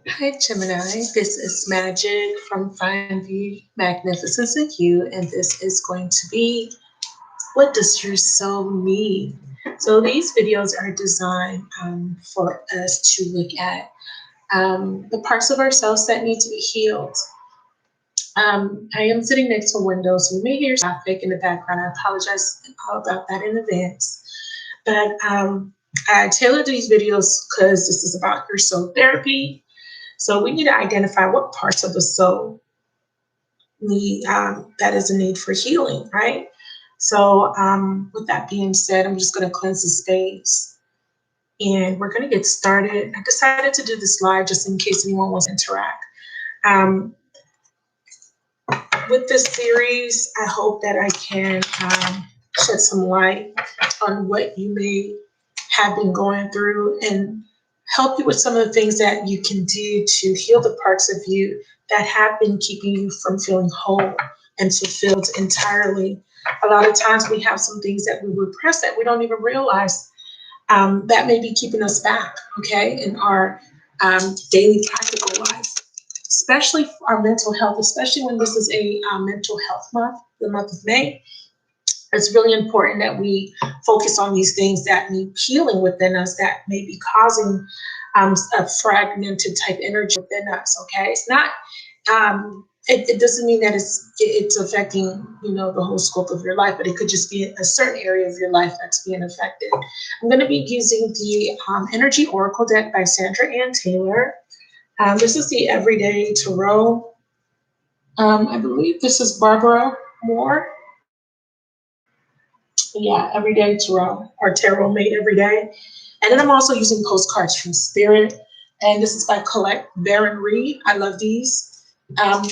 Hi, Gemini. This is Magic from Find the Magnificence in You, and this is going to be What Does Your Soul Need? So, these videos are designed for us to look at the parts of ourselves that need to be healed. I am sitting next to a window, so you may hear traffic in the background. I apologize about that in advance. But I tailored these videos because this is about your soul therapy. So we need to identify what parts of the soul need that is a need for healing, right? So with that being said, I'm just going to cleanse the space and we're going to get started. I decided to do this live just in case anyone wants to interact. Um, with this series, I hope that I can shed some light on what you may have been going through and help you with some of the things that you can do to heal the parts of you that have been keeping you from feeling whole and fulfilled entirely. A lot of times we have some things that we repress that we don't even realize that may be keeping us back, okay, in our daily practical life, especially for our mental health, especially when this is a mental health month, the month of May. It's really important that we focus on these things that need healing within us that may be causing a fragmented type energy within us. Okay, it's not. It doesn't mean that it's affecting the whole scope of your life, but it could just be a certain area of your life that's being affected. I'm going to be using the Energy Oracle deck by Sandra Ann Taylor. This is the Everyday Tarot. I believe this is Barbara Moore. Yeah, Everyday Tarot, or Tarot Made Every Day. And then I'm also using postcards from Spirit. And this is by Colette Baron Reed. I love these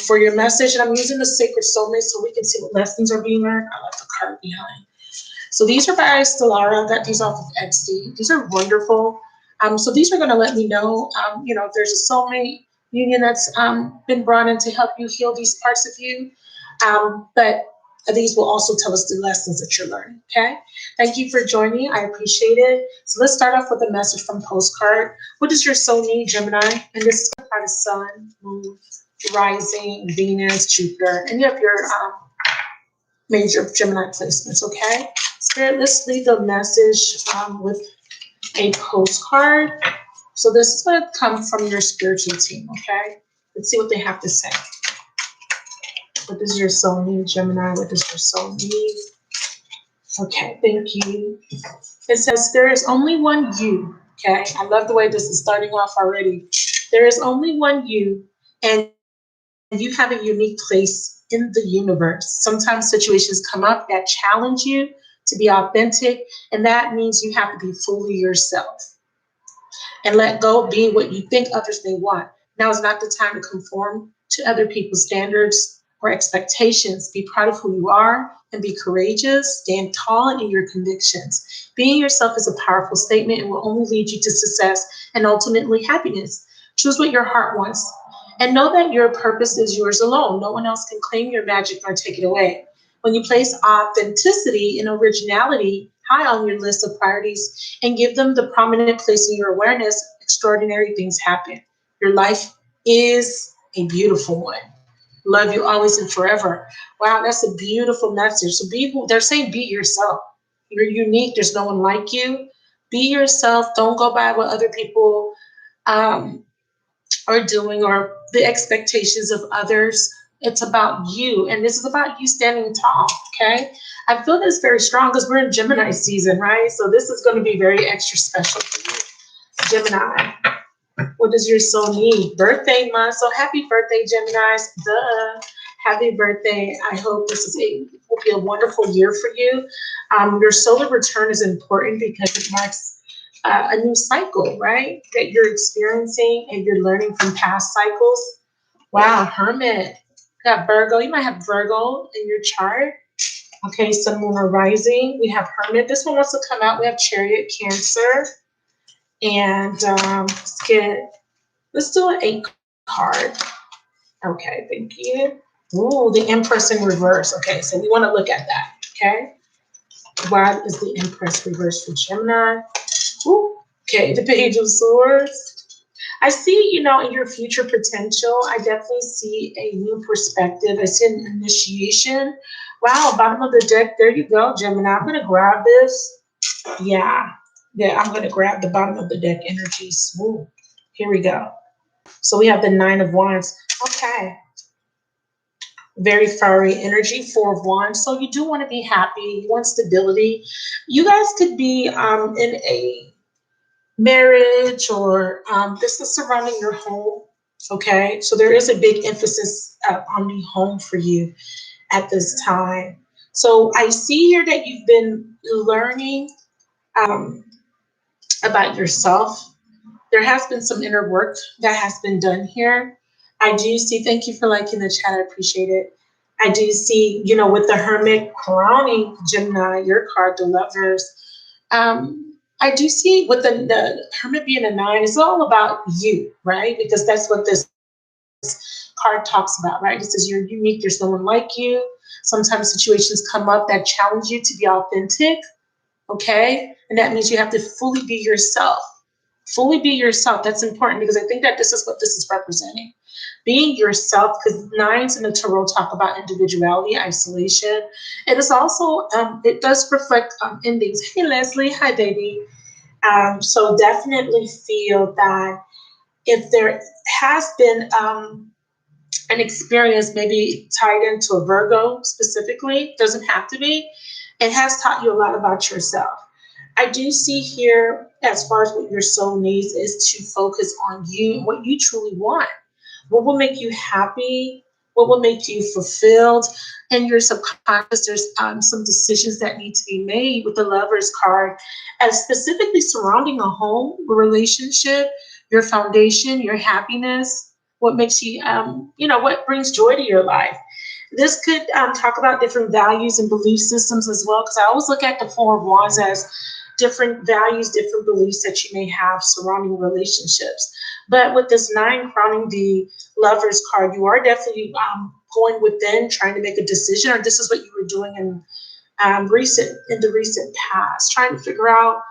for your message. And I'm using the Sacred Soulmate so we can see what lessons are being learned. I like the card behind. So these are by Stellara. I got these off of Etsy. These are wonderful. So these are going to let me know, if there's a soulmate union that's been brought in to help you heal these parts of you. But these will also tell us the lessons that you're learning, okay? Thank you for joining. I appreciate it. So let's start off with a message from Postcard. What does your soul need, Gemini? And this is by the Sun, Moon, Rising, Venus, Jupiter, and you have your major Gemini placements, okay? Spirit, let's leave the message with a postcard. So this is going to come from your spiritual team, okay? Let's see what they have to say. What does your soul need, Gemini? What does your soul need? Okay, thank you. It says, there is only one you, okay? I love the way this is starting off already. There is only one you, and you have a unique place in the universe. Sometimes situations come up that challenge you to be authentic, and that means you have to be fully yourself and let go of being what you think others may want. Now is not the time to conform to other people's standards or expectations. Be proud of who you are and be courageous. Stand tall in your convictions. Being yourself is a powerful statement and will only lead you to success and ultimately happiness. Choose what your heart wants and know that your purpose is yours alone. No one else can claim your magic or take it away. When you place authenticity and originality high on your list of priorities and give them the prominent place in your awareness, extraordinary things happen. Your life is a beautiful one. Love you always and forever. Wow, that's a beautiful message. So they're saying be yourself. You're unique. There's no one like you. Be yourself. Don't go by what other people are doing or the expectations of others. It's about you. And this is about you standing tall. Okay. I feel this very strong because we're in Gemini season, right? So this is going to be very extra special for you. Gemini. What does your soul need? Birthday month. So happy birthday, Geminis. Duh. Happy birthday. I hope will be a wonderful year for you. Your solar return is important because it marks a new cycle, right? That you're experiencing and you're learning from past cycles. Wow, Hermit. Got Virgo. You might have Virgo in your chart. Okay, Sun, Moon, or Rising. We have Hermit. This one wants to come out. We have Chariot, Cancer. And let's do an 8 card. Okay, thank you. Ooh, the Empress in reverse. Okay, so we want to look at that. Okay. Why is the Empress reverse for Gemini? Ooh, okay, the Page of Swords. I see, you know, in your future potential, I definitely see a new perspective. I see an initiation. Wow, bottom of the deck. There you go, Gemini. I'm going to grab this. Yeah. Yeah, I'm going to grab the bottom of the deck energy. Smooth. Here we go. So we have the Nine of Wands. Okay. Very fiery energy, Four of Wands. So you do want to be happy. You want stability. You guys could be in a marriage or this is surrounding your home. Okay. So there is a big emphasis on the home for you at this time. So I see here that you've been learning um, about yourself. There has been some inner work that has been done here. I do see, thank you for liking the chat, I appreciate it. I do see, you know, with the Hermit crowning Gemini, your card, the Lovers. I do see with the Hermit being a 9, it's all about you, right? Because that's what this card talks about, right? It says you're unique, there's no one like you. Sometimes situations come up that challenge you to be authentic, okay? And that means you have to fully be yourself. Fully be yourself. That's important because I think that this is what this is representing. Being yourself, because nines in the tarot talk about individuality, isolation. It is also, it does reflect endings. Hey, Leslie. Hi, baby. So definitely feel that if there has been an experience maybe tied into a Virgo specifically, doesn't have to be, it has taught you a lot about yourself. I do see here, as far as what your soul needs, is to focus on you, what you truly want. What will make you happy? What will make you fulfilled? In your subconscious, there's some decisions that need to be made with the Lovers card, and specifically surrounding a home, a relationship, your foundation, your happiness, what makes you, you know, what brings joy to your life. This could talk about different values and belief systems as well, because I always look at the Four of Wands as different values, different beliefs that you may have surrounding relationships. But with this 9 crowning the Lovers card, you are definitely going within, trying to make a decision, or this is what you were doing in the recent past, trying to figure out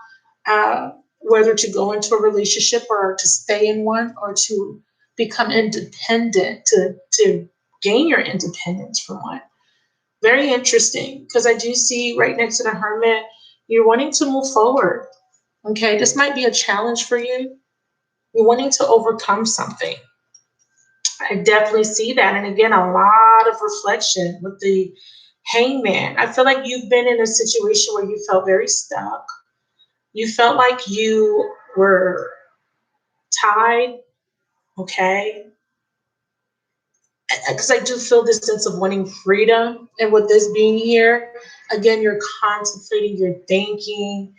whether to go into a relationship or to stay in one or to become independent, to gain your independence from one. Very interesting, because I do see right next to the Hermit, you're wanting to move forward. Okay, this might be a challenge for you. You're wanting to overcome something. I definitely see that. And again, a lot of reflection with the Hangman. I feel like you've been in a situation where you felt very stuck. You felt like you were tied, okay? Because I do feel this sense of wanting freedom. And with this being here, again, you're contemplating, you're thinking,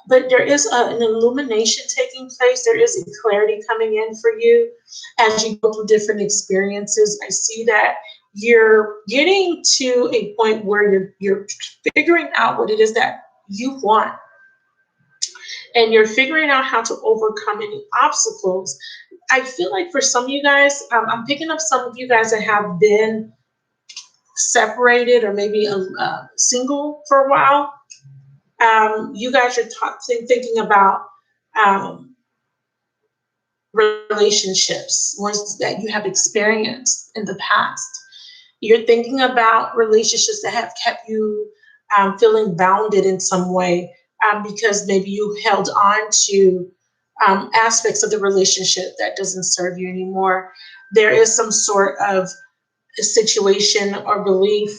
but there is an illumination taking place. There is a clarity coming in for you as you go through different experiences. I see that you're getting to a point where you're figuring out what it is that you want, and you're figuring out how to overcome any obstacles. I feel like for some of you guys, I'm picking up some of you guys that have been separated or maybe single for a while. You guys are thinking about relationships, ones that you have experienced in the past. You're thinking about relationships that have kept you feeling bounded in some way because maybe you held on to aspects of the relationship that doesn't serve you anymore. There is some sort of situation or belief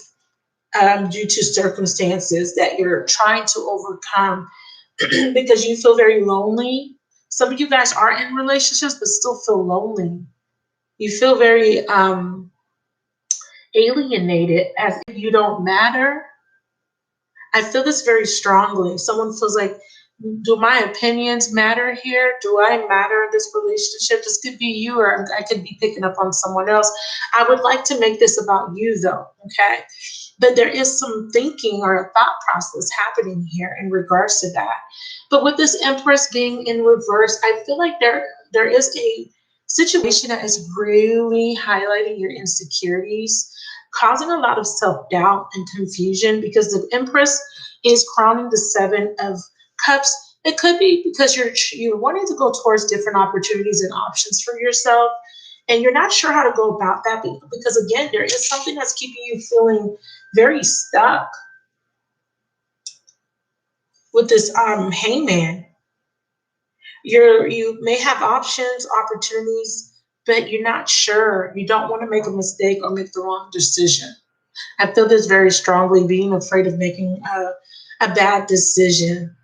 due to circumstances that you're trying to overcome because you feel very lonely. Some of you guys are in relationships but still feel lonely. You feel very alienated, as if you don't matter. I feel this very strongly. Someone feels like, do my opinions matter here? Do I matter in this relationship? This could be you, or I could be picking up on someone else. I would like to make this about you, though, okay? But there is some thinking or a thought process happening here in regards to that. But with this Empress being in reverse, I feel like there is a situation that is really highlighting your insecurities, causing a lot of self-doubt and confusion, because the Empress is crowning the 7 of Cups. It could be because you're wanting to go towards different opportunities and options for yourself, and you're not sure how to go about that because again, there is something that's keeping you feeling very stuck with this hangman. You may have options, opportunities, but you're not sure. You don't want to make a mistake or make the wrong decision. I feel this very strongly, being afraid of making a bad decision.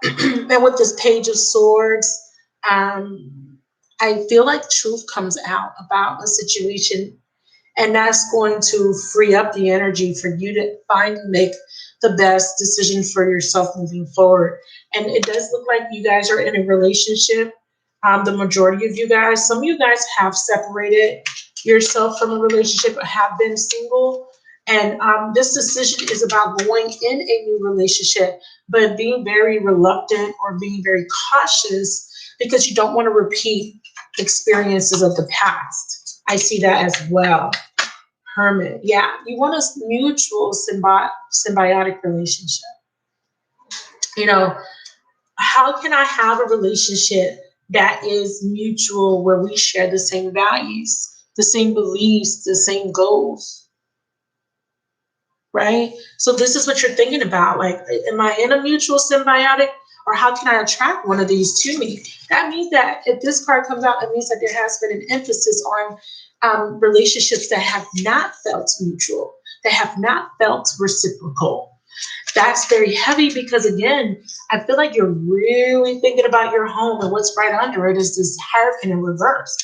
And with this Page of Swords, um, I feel like truth comes out about a situation, and that's going to free up the energy for you to finally make the best decision for yourself moving forward. And it does look like you guys are in a relationship. The majority of you guys, some of you guys have separated yourself from a relationship or have been single. And this decision is about going in a new relationship, but being very reluctant or being very cautious because you don't want to repeat experiences of the past. I see that as well. Hermit. Yeah, you want a mutual symbiotic relationship. You know, how can I have a relationship that is mutual where we share the same values, the same beliefs, the same goals, right? So this is what you're thinking about. Like, am I in a mutual symbiotic, or how can I attract one of these to me? That means that if this card comes out, it means that there has been an emphasis on relationships that have not felt mutual, that have not felt reciprocal. That's very heavy because, again, I feel like you're really thinking about your home, and what's right under it is this Hierophant in reverse.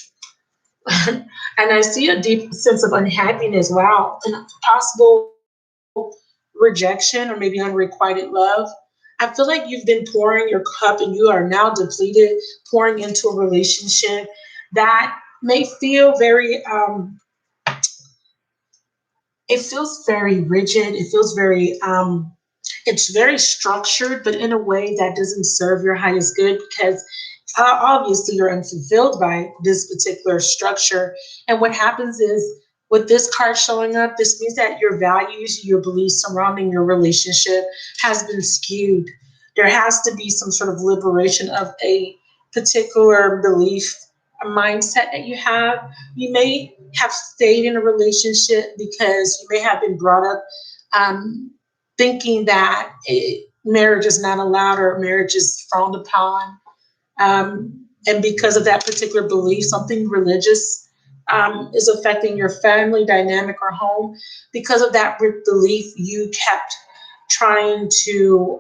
And I see a deep sense of unhappiness. Wow, and possible rejection or maybe unrequited love. I feel like you've been pouring your cup and you are now depleted, pouring into a relationship that may feel very, it feels very rigid. It feels very, it's very structured, but in a way that doesn't serve your highest good because obviously you're unfulfilled by this particular structure. And what happens is, with this card showing up, this means that your values, your beliefs surrounding your relationship has been skewed. There has to be some sort of liberation of a particular belief, a mindset that you have. You may have stayed in a relationship because you may have been brought up thinking that marriage is not allowed or marriage is frowned upon. And because of that particular belief, something religious is affecting your family dynamic or home. Because of that belief, you kept trying to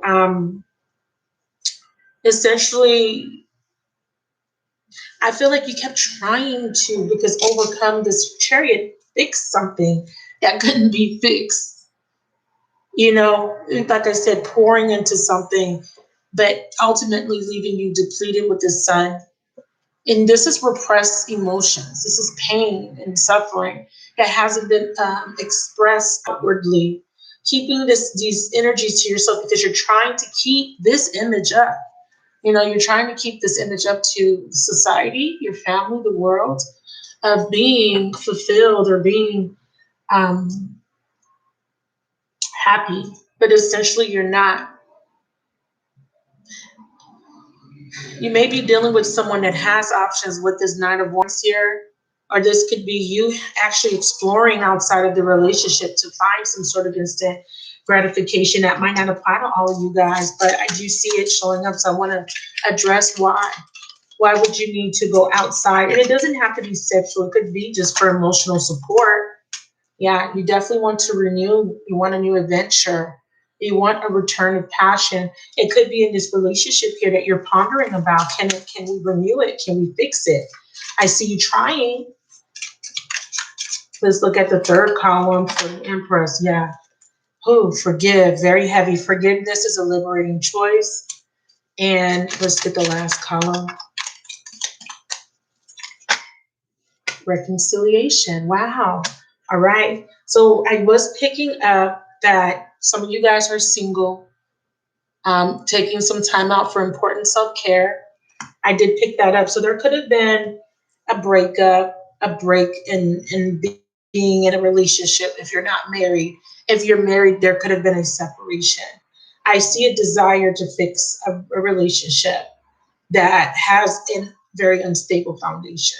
essentially, I feel like you kept trying to, because overcome this Chariot, fix something that couldn't be fixed. You know, like I said, pouring into something, but ultimately leaving you depleted with the Sun. And this is repressed emotions. This is pain and suffering that hasn't been expressed outwardly. Keeping these energies to yourself because you're trying to keep this image up. You know, you're trying to keep this image up to society, your family, the world, of being fulfilled or being happy. But essentially, you're not. You may be dealing with someone that has options with this Nine of Wands here, or this could be you actually exploring outside of the relationship to find some sort of instant gratification. That might not apply to all of you guys, but I do see it showing up. So I want to address why. Why would you need to go outside? And it doesn't have to be sexual. It could be just for emotional support. Yeah, you definitely want to renew. You want a new adventure. You want a return of passion. It could be in this relationship here that you're pondering about. Can we renew it? Can we fix it? I see you trying. Let's look at the third column for the Empress. Yeah. Oh, forgive. Very heavy. Forgiveness is a liberating choice. And let's get the last column. Reconciliation. Wow. All right. So I was picking up that some of you guys are single, taking some time out for important self-care. I did pick that up. So there could have been a breakup, a break in being in a relationship if you're not married. If you're married, there could have been a separation. I see a desire to fix a relationship that has a very unstable foundation.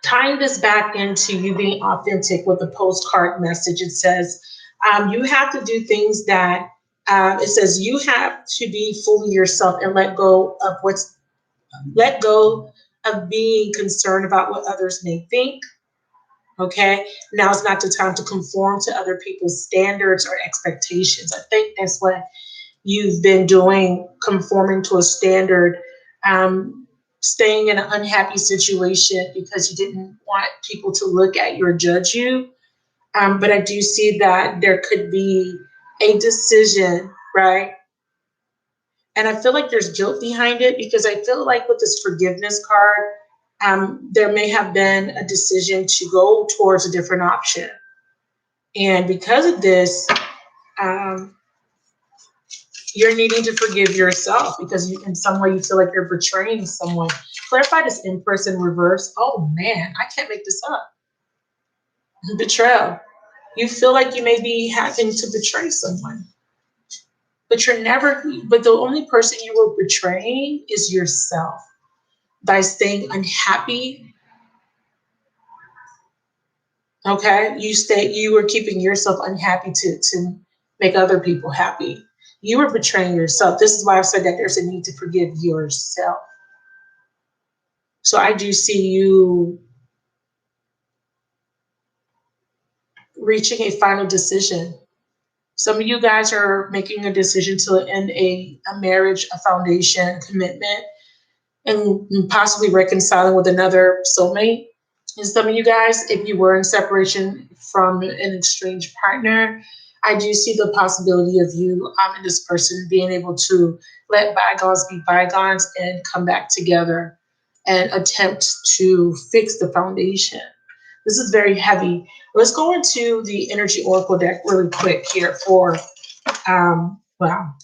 Tying this back into you being authentic with a postcard message, it says you have to do things that it says you have to be fully yourself and let go of being concerned about what others may think. Okay, now it's not the time to conform to other people's standards or expectations. I think that's what you've been doing, conforming to a standard, um, staying in an unhappy situation because you didn't want people to look at you or judge you. But I do see that there could be a decision, right? And I feel like there's guilt behind it because I feel like with this forgiveness card, there may have been a decision to go towards a different option. And because of this, um, you're needing to forgive yourself because in some way you feel like you're betraying someone. Clarify this Empress in reverse. Oh man, I can't make this up. Betrayal. You feel like you may be having to betray someone, but but the only person you were betraying is yourself by staying unhappy. Okay, you were keeping yourself unhappy to make other people happy. You were betraying yourself. This is why I said that there's a need to forgive yourself. So I do see you reaching a final decision. Some of you guys are making a decision to end a marriage, a foundation, commitment, and possibly reconciling with another soulmate. And some of you guys, if you were in separation from an estranged partner, I do see the possibility of you and this person being able to let bygones be bygones and come back together and attempt to fix the foundation. This is very heavy. Let's go into the energy oracle deck really quick here for wow,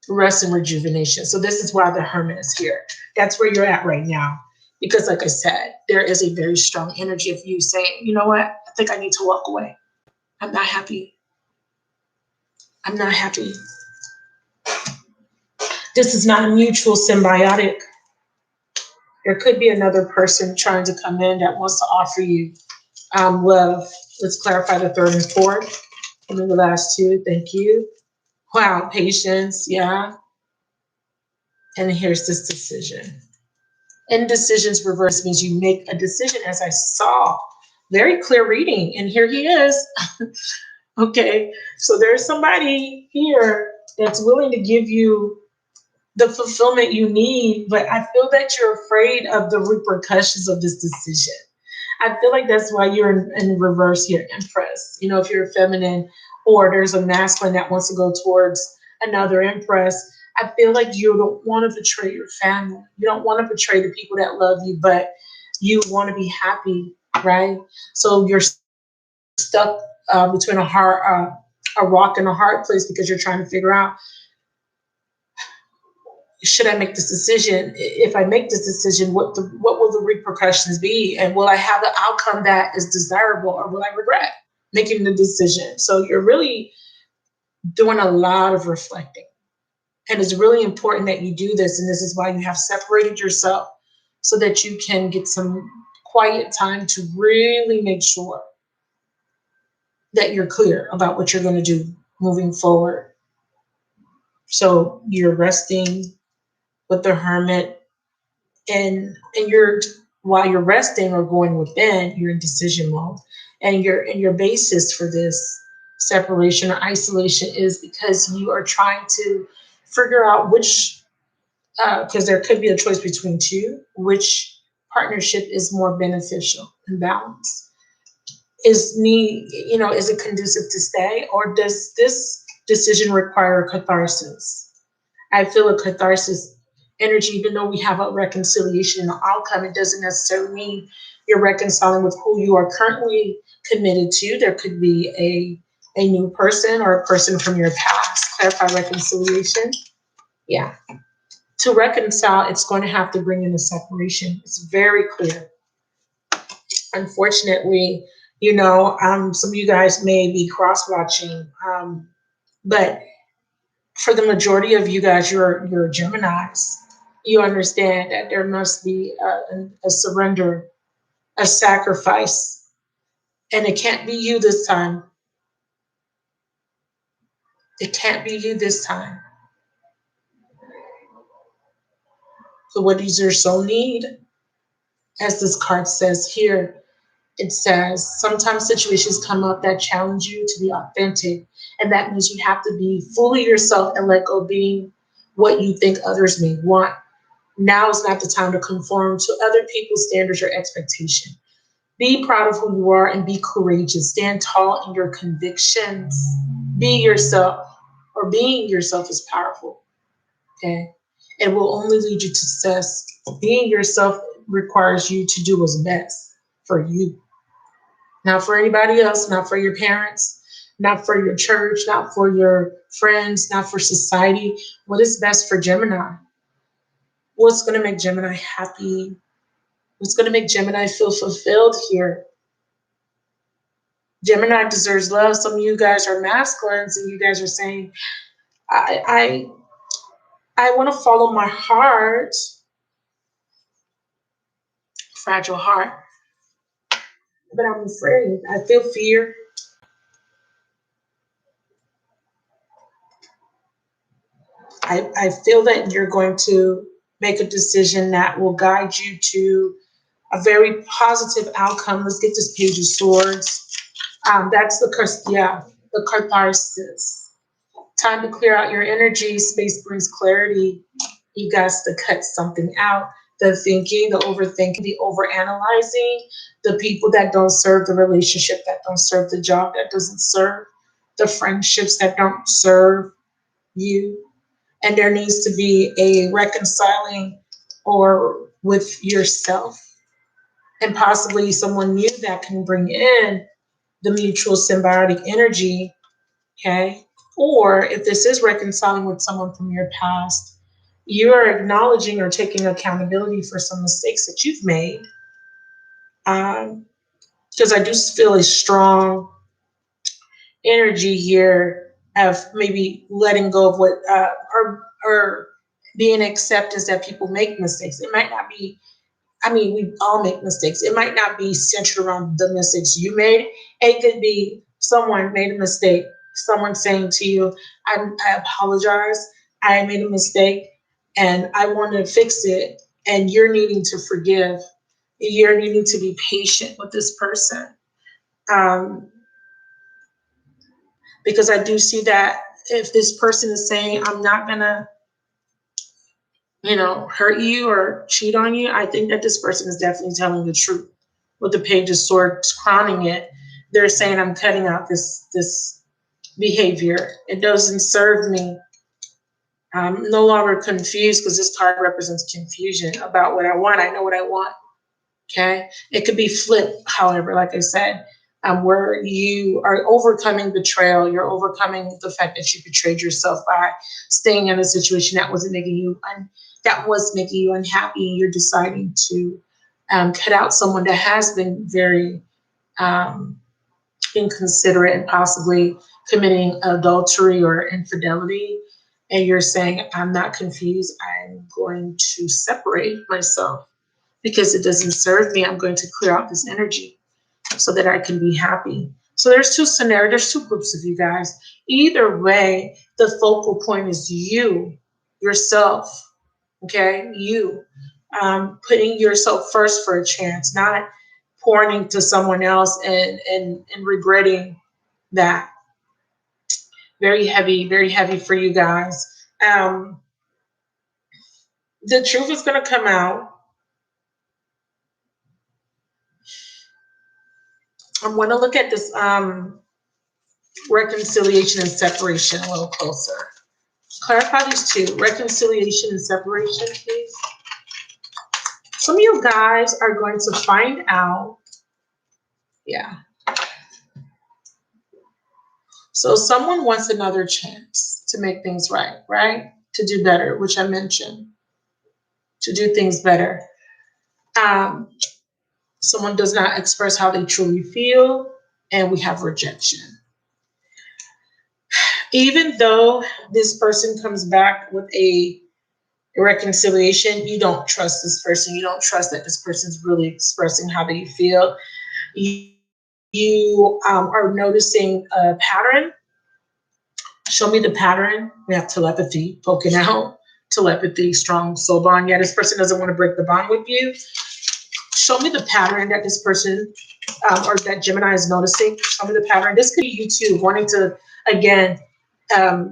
rest and rejuvenation. So this is why the Hermit is here. That's where you're at right now. Because like I said, there is a very strong energy of you saying, you know what? I think I need to walk away. I'm not happy. I'm not happy. This is not a mutual symbiotic. There could be another person trying to come in that wants to offer you love. Let's clarify the third and fourth. And then the last two. Thank you. Wow, patience. Yeah. And here's this decision. Indecisions reverse means you make a decision, as I saw. Very clear reading. And here he is. Okay. So there's somebody here that's willing to give you the fulfillment you need, but I feel that you're afraid of the repercussions of this decision. I feel like that's why you're in reverse here, Empress. You know, if you're feminine or there's a masculine that wants to go towards another Empress, I feel like you don't want to betray your family. You don't want to betray the people that love you, but you want to be happy, right? So you're stuck between a rock and a hard place because you're trying to figure out, should I make this decision? If I make this decision, what will the repercussions be? And will I have the outcome that is desirable, or will I regret making the decision? So you're really doing a lot of reflecting. And it's really important that you do this. And this is why you have separated yourself so that you can get some quiet time to really make sure that you're clear about what you're going to do moving forward. So you're resting with the Hermit, and you're, while you're resting or going within, you're in decision mode. And your basis for this separation or isolation is because you are trying to figure out which, because there could be a choice between two, which partnership is more beneficial and balanced. Is it conducive to stay, or does this decision require catharsis? I feel a catharsis energy, even though we have a reconciliation outcome, it doesn't necessarily mean you're reconciling with who you are currently committed to. There could be a new person or a person from your past. Clarify reconciliation. Yeah. To reconcile, it's going to have to bring in a separation. It's very clear. Unfortunately, some of you guys may be cross-watching, but for the majority of you guys, you're Geminis. You understand that there must be a surrender, a sacrifice, and it can't be you this time. It can't be you this time. So what does your soul need? As this card says here, it says sometimes situations come up that challenge you to be authentic. And that means you have to be fully yourself and let go of being what you think others may want. Now is not the time to conform to other people's standards or expectation. Be proud of who you are and be courageous. Stand tall in your convictions. Be yourself, or being yourself is powerful. Okay. It will only lead you to success. Being yourself requires you to do what's best for you. Not for anybody else, not for your parents, not for your church, not for your friends, not for society. What is best for Gemini? What's going to make Gemini happy? What's going to make Gemini feel fulfilled here? Gemini deserves love. Some of you guys are masculines and you guys are saying, I want to follow my heart. Fragile heart. But I'm afraid. I feel fear. I feel that you're going to make a decision that will guide you to a very positive outcome. Let's get this Page of Swords. That's the curse. Yeah, the catharsis. Time to clear out your energy. Space brings clarity. You got to cut something out. The thinking, the overthinking, the overanalyzing, the people that don't serve, the relationship that don't serve, the job that doesn't serve, the friendships that don't serve you. And there needs to be a reconciling or with yourself and possibly someone new that can bring in the mutual symbiotic energy. Okay. Or if this is reconciling with someone from your past, you're acknowledging or taking accountability for some mistakes that you've made. Because I do feel a strong energy here of maybe letting go of what or being acceptance that people make mistakes. It might not be, I mean, we all make mistakes. It might not be centered around the mistakes you made. It could be someone made a mistake, someone saying to you, I apologize, I made a mistake and I want to fix it. And you're needing to forgive. You're needing to be patient with this person. Because I do see that if this person is saying, I'm not going to, hurt you or cheat on you, I think that this person is definitely telling the truth. With the Page of Swords crowning it, they're saying, I'm cutting out this behavior. It doesn't serve me. I'm no longer confused because this card represents confusion about what I want. I know what I want. Okay. It could be flipped, however, like I said, where you are overcoming betrayal. You're overcoming the fact that you betrayed yourself by staying in a situation that wasn't making you unhappy. And you're deciding to cut out someone that has been very inconsiderate and possibly committing adultery or infidelity. And you're saying, I'm not confused. I'm going to separate myself because it doesn't serve me. I'm going to clear out this energy so that I can be happy. So there's two scenarios, there's two groups of you guys. Either way, the focal point is you, yourself, okay? You, putting yourself first for a chance, not pouring into someone else and regretting that. Very heavy for you guys. The truth is going to come out. I want to look at this reconciliation and separation a little closer. Clarify these two, reconciliation and separation, please. Some of you guys are going to find out, yeah. So someone wants another chance to make things right? To do better, which I mentioned, to do things better. Someone does not express how they truly feel, and we have rejection. Even though this person comes back with a reconciliation, you don't trust this person. You don't trust that this person's really expressing how they feel. You are noticing a pattern. Show me the pattern. We have telepathy poking out. Telepathy, strong soul bond. Yeah, this person doesn't want to break the bond with you. Show me the pattern that this person or that Gemini is noticing. Show me the pattern. This could be you too, wanting to, again,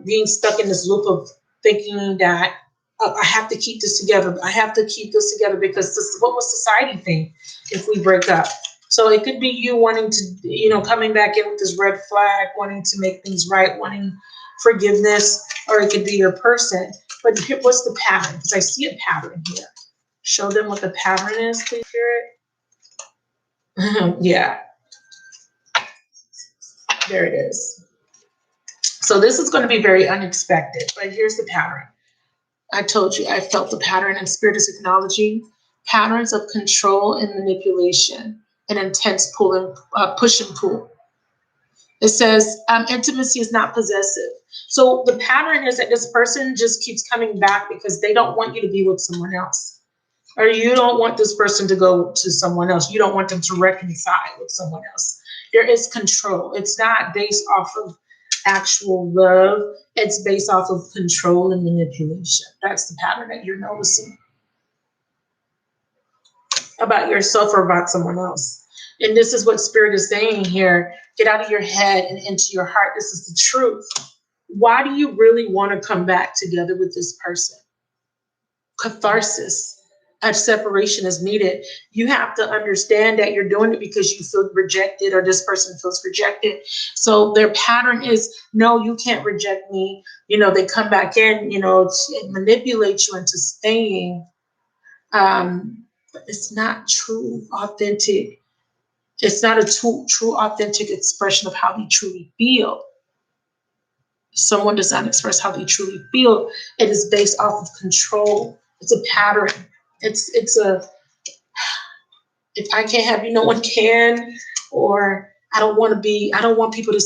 being stuck in this loop of thinking that I have to keep this together. I have to keep this together because this, what will society think if we break up? So it could be you wanting to, coming back in with this red flag, wanting to make things right, wanting forgiveness, or it could be your person. But what's the pattern? Because I see a pattern here. Show them what the pattern is, please, Spirit. Yeah, there it is. So this is going to be very unexpected, but here's the pattern. I told you I felt the pattern, and Spirit is acknowledging patterns of control and manipulation and intense pull and push and pull. It says intimacy is not possessive. So the pattern is that this person just keeps coming back because they don't want you to be with someone else. Or you don't want this person to go to someone else. You don't want them to reconcile with someone else. There is control. It's not based off of actual love. It's based off of control and manipulation. That's the pattern that you're noticing about yourself or about someone else. And this is what Spirit is saying here. Get out of your head and into your heart. This is the truth. Why do you really want to come back together with this person? Catharsis. A separation is needed. You have to understand that you're doing it because you feel rejected or this person feels rejected. So their pattern is, no, you can't reject me. They come back in, manipulate you into staying. But it's not true, authentic. It's not a true, authentic expression of how they truly feel. Someone does not express how they truly feel. It is based off of control. It's a pattern. It's a, if I can't have you, no one can, or I don't want people to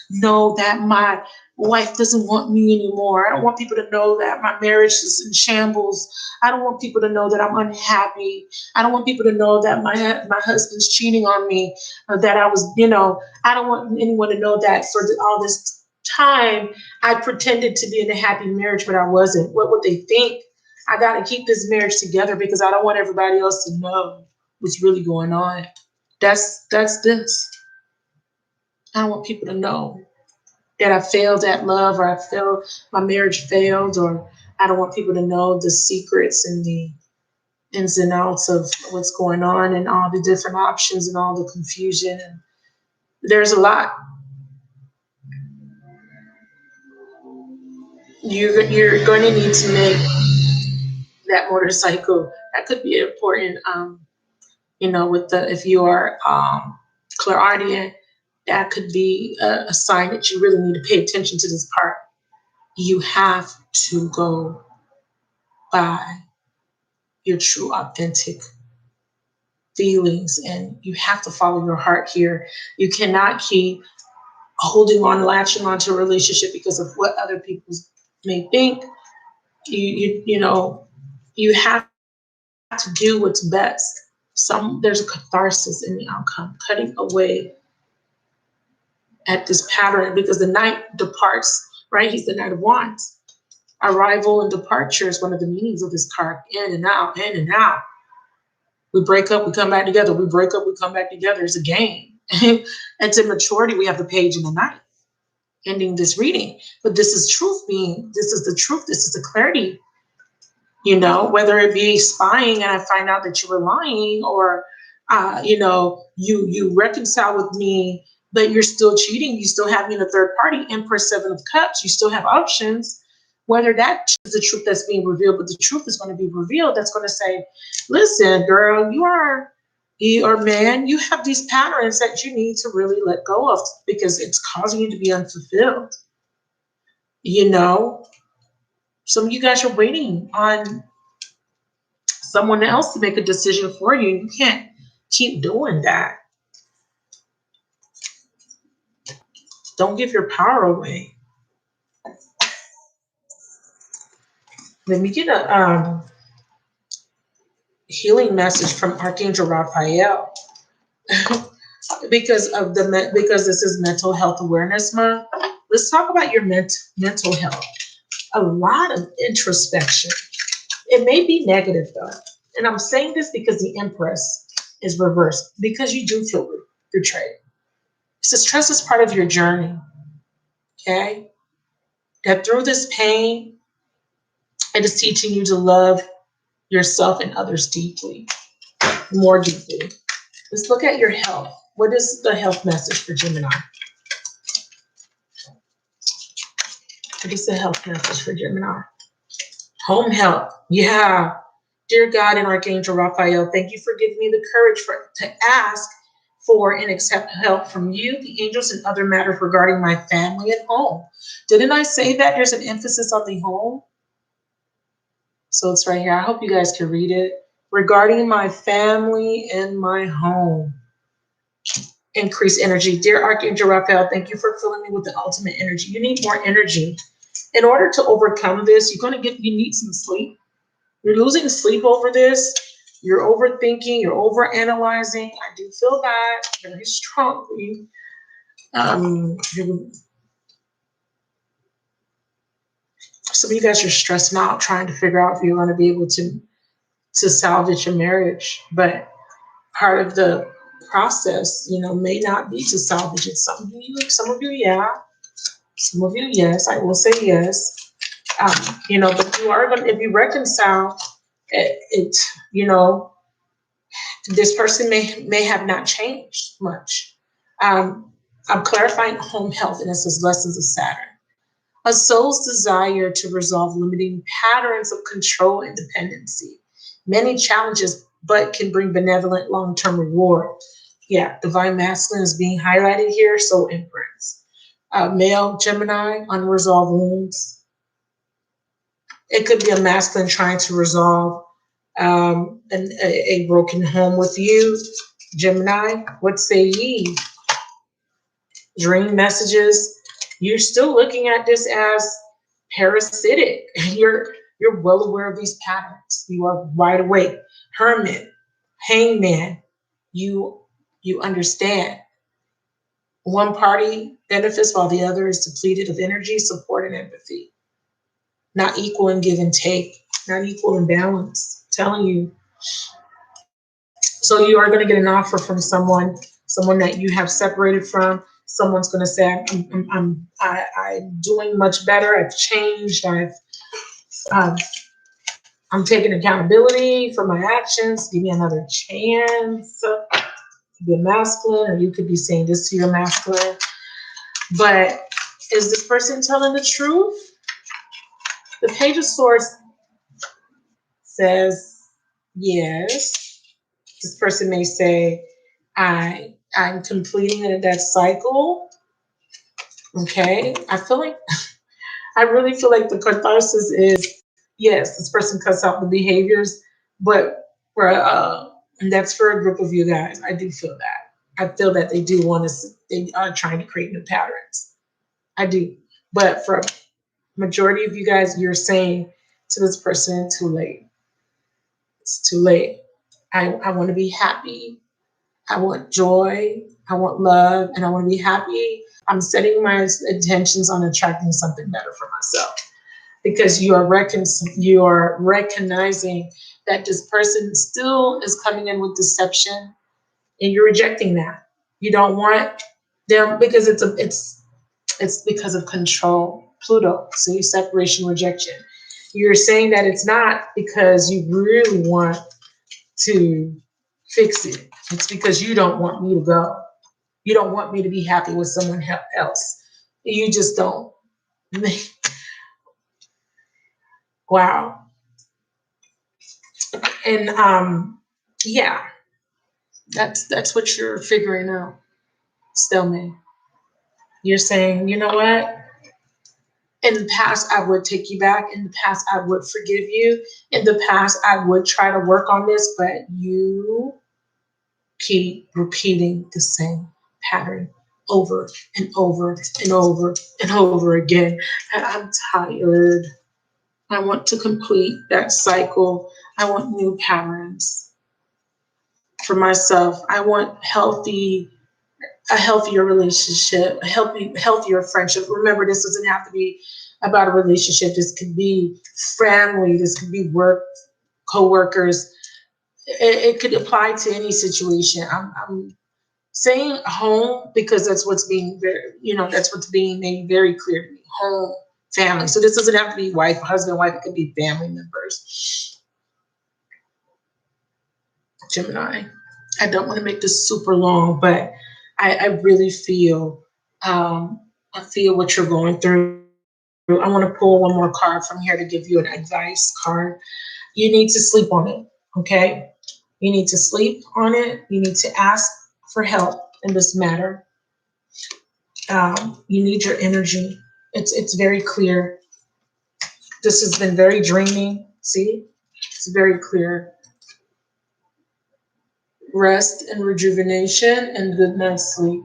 know that my wife doesn't want me anymore. I don't want people to know that my marriage is in shambles. I don't want people to know that I'm unhappy. I don't want people to know that my husband's cheating on me, or that I was, I don't want anyone to know that for all this time I pretended to be in a happy marriage, but I wasn't. What would they think? I got to keep this marriage together because I don't want everybody else to know what's really going on. That's this. I don't want people to know that I failed at love, or I feel my marriage failed, or I don't want people to know the secrets and the ins and outs of what's going on and all the different options and all the confusion. And there's a lot. You're going to need to make that motorcycle. That could be important. If you are clairaudient, that could be a sign that you really need to pay attention to this part. You have to go by your true, authentic feelings, and you have to follow your heart here. You cannot keep holding on, latching onto a relationship because of what other people may think. You have to do what's best. There's a catharsis in the outcome, cutting away at this pattern, because the Knight departs, right? He's the Knight of Wands. Arrival and departure is one of the meanings of this card. In and out, in and out. We break up, we come back together. We break up, we come back together. It's a game. And to maturity, we have the Page and the Knight ending this reading. But this is this is the truth. This is the clarity. Whether it be spying and I find out that you were lying, or, you reconcile with me, but you're still cheating. You still have me in a third party. Empress, Seven of Cups. You still have options. Whether that is the truth that's being revealed, but the truth is going to be revealed. That's going to say, listen, girl, or man, you have these patterns that you need to really let go of because it's causing you to be unfulfilled. Some of you guys are waiting on someone else to make a decision for you. You can't keep doing that. Don't give your power away. Let me get a healing message from Archangel Raphael. because this is Mental Health Awareness Month. Let's talk about your mental health. A lot of introspection. It may be negative though, and I'm saying this because the Empress is reversed, because you do feel betrayed. So stress is part of your journey. Okay, that through this pain, it is teaching you to love yourself and others deeply, more deeply. Let's look at your health. What is the health message for Gemini? What is the health message for Gemini? Home health. Yeah. Dear God and Archangel Raphael, thank you for giving me the courage to ask for and accept help from you, the angels, and other matters regarding my family and home. Didn't I say that there's an emphasis on the home? So it's right here. I hope you guys can read it. Regarding my family and my home. Increase energy. Dear Archangel Raphael, thank you for filling me with the ultimate energy. You need more energy. In order to overcome this, you need some sleep. You're losing sleep over this. You're overthinking. You're overanalyzing. I do feel that very strongly. Some of you guys are stressing out, trying to figure out if you're going to be able to salvage your marriage. But part of the process, may not be to salvage it. Some of you, yeah. Some of you, yes. I will say yes. But you are going to, if you reconcile it, this person may have not changed much. I'm clarifying home health, and it says lessons of Saturn. A soul's desire to resolve limiting patterns of control and dependency. Many challenges, but can bring benevolent long-term reward. Yeah, divine masculine is being highlighted here, soul imprints. Male Gemini, unresolved wounds. It could be a masculine trying to resolve a broken home with you. Gemini, what say ye? Dream messages. You're still looking at this as parasitic. You're well aware of these patterns. You are wide awake. Hermit, hangman, you understand. One party benefits while the other is depleted of energy, support, and empathy. Not equal in give and take, not equal in balance. I'm telling you. So you are going to get an offer from someone that you have separated from. Someone's going to say, I'm doing much better. I've changed. I'm taking accountability for my actions. Give me another chance to be a masculine, or you could be saying this to your masculine. But is this person telling the truth? The Page of Swords says yes. This person may say, I'm completing that cycle. Okay. I really feel like the catharsis is, yes, this person cuts out the behaviors, but and that's for a group of you guys. I do feel that. I feel that they are trying to create new patterns. I do. But for a majority of you guys, you're saying to this person, too late. It's too late. I want to be happy. I want joy. I want love, and I want to be happy. I'm setting my intentions on attracting something better for myself, because you are recognizing that this person still is coming in with deception, and you're rejecting that. You don't want them because it's because of control. Pluto, see, separation, rejection. You're saying that it's not because you really want to fix it. It's because you don't want me to go. You don't want me to be happy with someone else. You just don't. Wow. And yeah, that's what you're figuring out. Stillman. You're saying, you know what? In the past, I would take you back. In the past, I would forgive you. In the past, I would try to work on this, but you keep repeating the same pattern over and over and over and over again. And I'm tired. I want to complete that cycle. I want new patterns for myself. I want a healthier relationship, healthier friendship. Remember, this doesn't have to be about a relationship. This could be family. This could be work, co-workers. It could apply to any situation. I'm saying home because that's what's being that's what's being made very clear to me. Home, family. So this doesn't have to be wife, husband, wife. It could be family members. Gemini. I don't want to make this super long, but I really feel I feel what you're going through. I want to pull one more card from here to give you an advice card. You need to sleep on it, okay? You need to sleep on it. You need to ask for help in this matter. You need your energy. It's very clear. This has been very draining. See, it's very clear. Rest and rejuvenation and good night's sleep.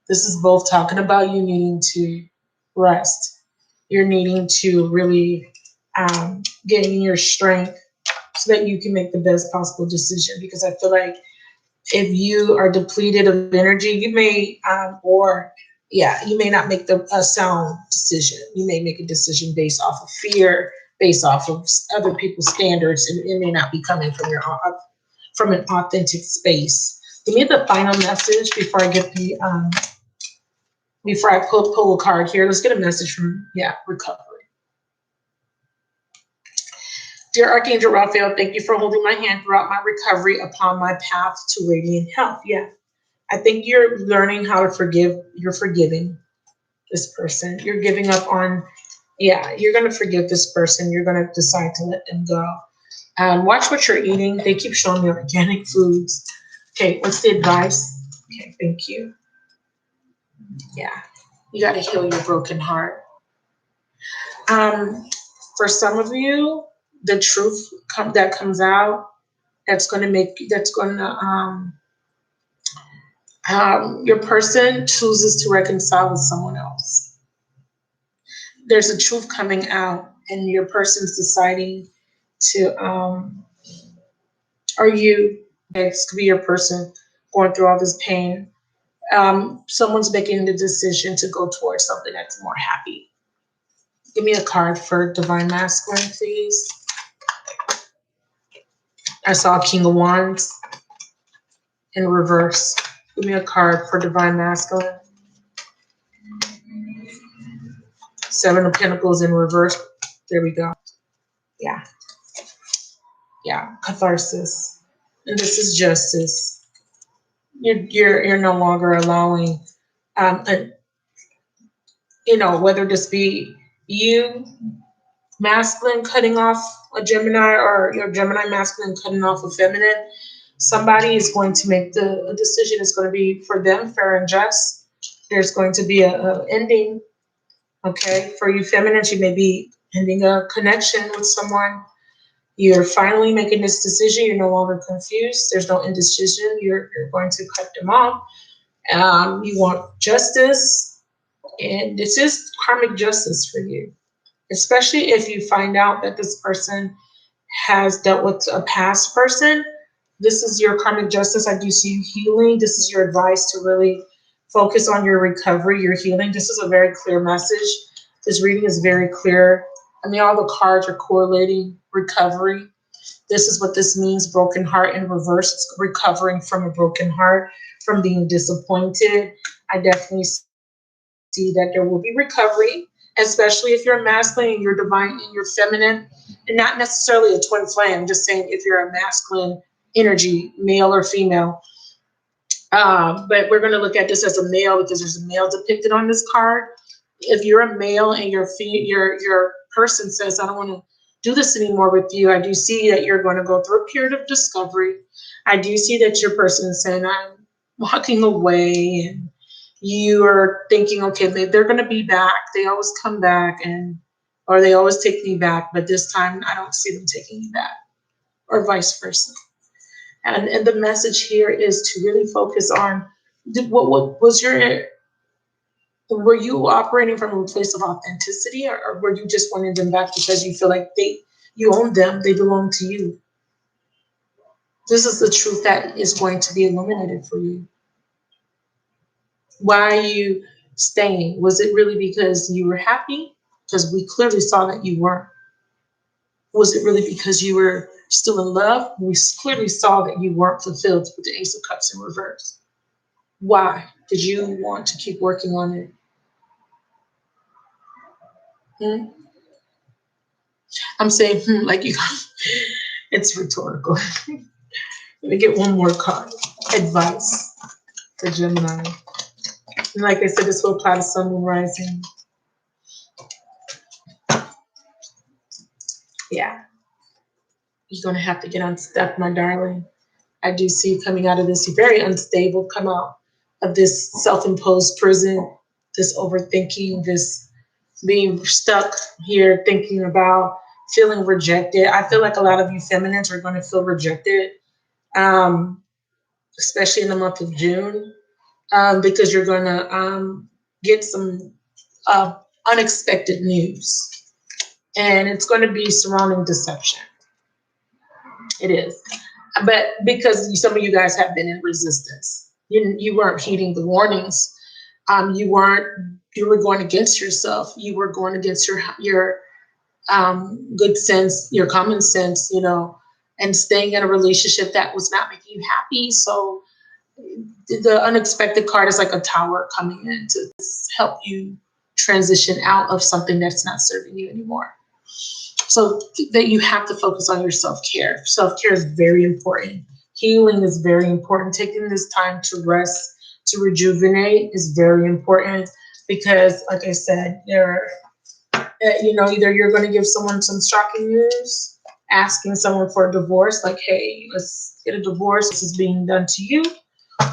This is both talking about you needing to rest. You're needing to really gain your strength so that you can make the best possible decision. Because I feel like if you are depleted of energy, you may, you may not make a sound decision. You may make a decision based off of fear, based off of other people's standards, and it may not be coming from an authentic space. Give me the final message before I get before I pull a card here. Let's get a message from recovery. Dear Archangel Raphael, thank you for holding my hand throughout my recovery upon my path to radiant health. Yeah, I think you're learning how to forgive. You're forgiving this person. You're giving up on, you're going to forgive this person. You're going to decide to let them go. Watch what you're eating. They keep showing me organic foods. Okay, what's the advice? Okay, thank you. Yeah, you got to heal your broken heart. For some of you, the truth that comes out, your person chooses to reconcile with someone else. There's a truth coming out, and your person's deciding to, this could be your person going through all this pain. Someone's making the decision to go towards something that's more happy. Give me a card for Divine Masculine, please. I saw King of Wands in reverse. Give me a card for Divine Masculine. Seven of Pentacles in reverse. There we go. Yeah. Catharsis. And this is justice. You're no longer allowing, whether this be you, masculine, cutting off a Gemini, or your Gemini masculine cutting off a feminine. Somebody is going to make a decision. It's going to be for them fair and just. There's going to be a ending. Okay, for you feminines, you may be ending a connection with someone. You're finally making this decision. You're no longer confused. There's no indecision. You're going to cut them off. You want justice, and this is karmic justice for you, especially if you find out that this person has dealt with a past person. This is your karmic justice. I do see you healing. This is your advice to really focus on your recovery, your healing. This is a very clear message. This reading is very clear. I mean, all the cards are correlating recovery. This is what this means, broken heart in reverse. It's recovering from a broken heart, from being disappointed. I definitely see that there will be recovery, especially if you're masculine and you're divine and you're feminine, and not necessarily a twin flame. I'm just saying if you're a masculine energy, male or female. But we're going to look at this as a male because there's a male depicted on this card. If you're a male and your person says, I don't want to do this anymore with you, I do see that you're going to go through a period of discovery. I do see that your person is saying, I'm walking away, and you are thinking, okay, maybe they're going to be back. They always come back, or they always take me back, but this time I don't see them taking me back, or vice versa. And the message here is to really focus on what was your Were you operating from a place of authenticity, or were you just wanting them back because you feel like you own them, they belong to you? This is the truth that is going to be illuminated for you. Why are you staying? Was it really because you were happy? Because we clearly saw that you weren't. Was it really because you were still in love? We clearly saw that you weren't fulfilled with the Ace of Cups in reverse. Why did you want to keep working on it? I'm saying, like you. It's rhetorical. Let me get one more card. Advice for Gemini. And like I said, this will apply to Sun, Moon, Rising. Yeah, you're gonna have to get unstuck, my darling. I do see you coming out of this. You're very unstable. Come out of this self-imposed prison, this overthinking, this being stuck here, thinking about feeling rejected. I feel like a lot of you feminines are going to feel rejected, especially in the month of June, because you're going to get some unexpected news. And it's going to be surrounding deception. It is. But because some of you guys have been in resistance, you weren't heeding the warnings. You were going against yourself. You were going against your good sense, your common sense, and staying in a relationship that was not making you happy. So the unexpected card is like a tower coming in to help you transition out of something that's not serving you anymore. So that you have to focus on your self-care. Self-care is very important. Healing is very important. Taking this time to rest, to rejuvenate is very important because, like I said, either you're going to give someone some shocking news, asking someone for a divorce, like, hey, let's get a divorce. This is being done to you,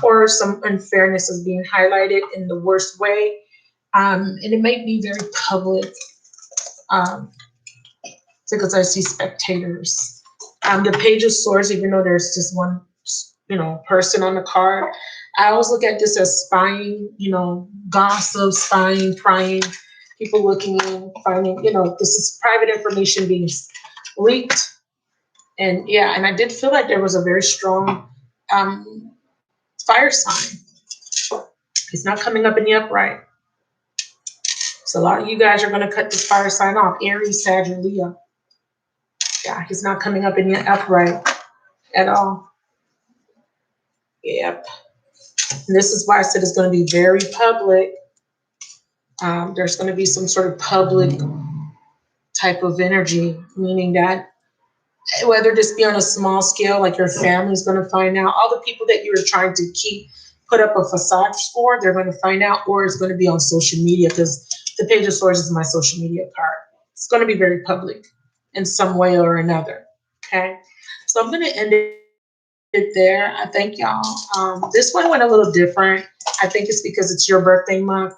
or some unfairness is being highlighted in the worst way. And it may be very public. Because I see spectators. The Page of Swords, even though there's just one, person on the card, I always look at this as spying, gossip, spying, prying, people looking in, finding, this is private information being leaked. And I did feel like there was a very strong fire sign. It's not coming up in the upright. So a lot of you guys are going to cut this fire sign off. Aries, Sag, or Leo. Yeah, he's not coming up in the upright at all. Yep. And this is why I said it's going to be very public. There's going to be some sort of public type of energy, meaning that whether this be on a small scale, like your family's going to find out, all the people that you were trying to put up a facade for, they're going to find out, or it's going to be on social media, because the Page of Swords is my social media card. It's going to be very public in some way or another. Okay. So I'm going to end it there. I thank y'all. This one went a little different. I think it's because it's your birthday month.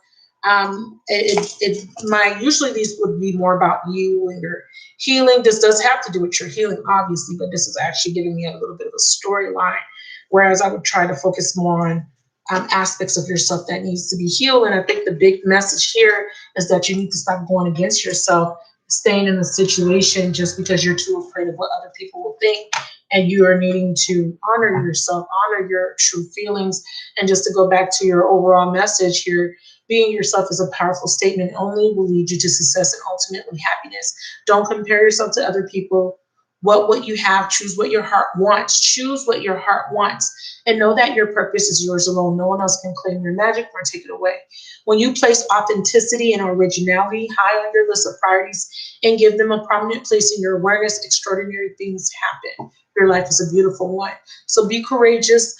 Usually these would be more about you and your healing. This does have to do with your healing, obviously, but this is actually giving me a little bit of a storyline, whereas I would try to focus more on aspects of yourself that needs to be healed. And I think the big message here is that you need to stop going against yourself, staying in the situation just because you're too afraid of what other people will think. And you are needing to honor yourself, honor your true feelings. And just to go back to your overall message here, being yourself is a powerful statement. It only will lead you to success and ultimately happiness. Don't compare yourself to other people. What you have, choose what your heart wants. Choose what your heart wants. And know that your purpose is yours alone. No one else can claim your magic or take it away. When you place authenticity and originality high on your list of priorities and give them a prominent place in your awareness, extraordinary things happen. Your life is a beautiful one. So be courageous,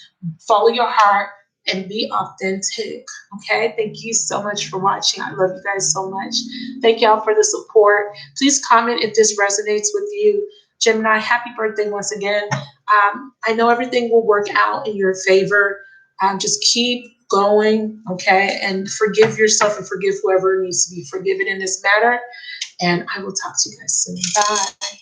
follow your heart, and be authentic. Okay. Thank you so much for watching. I love you guys so much. Thank y'all for the support. Please comment if this resonates with you. Gemini, happy birthday once again. I know everything will work out in your favor. Just keep going, okay? And forgive yourself and forgive whoever needs to be forgiven in this matter. And I will talk to you guys soon. Bye.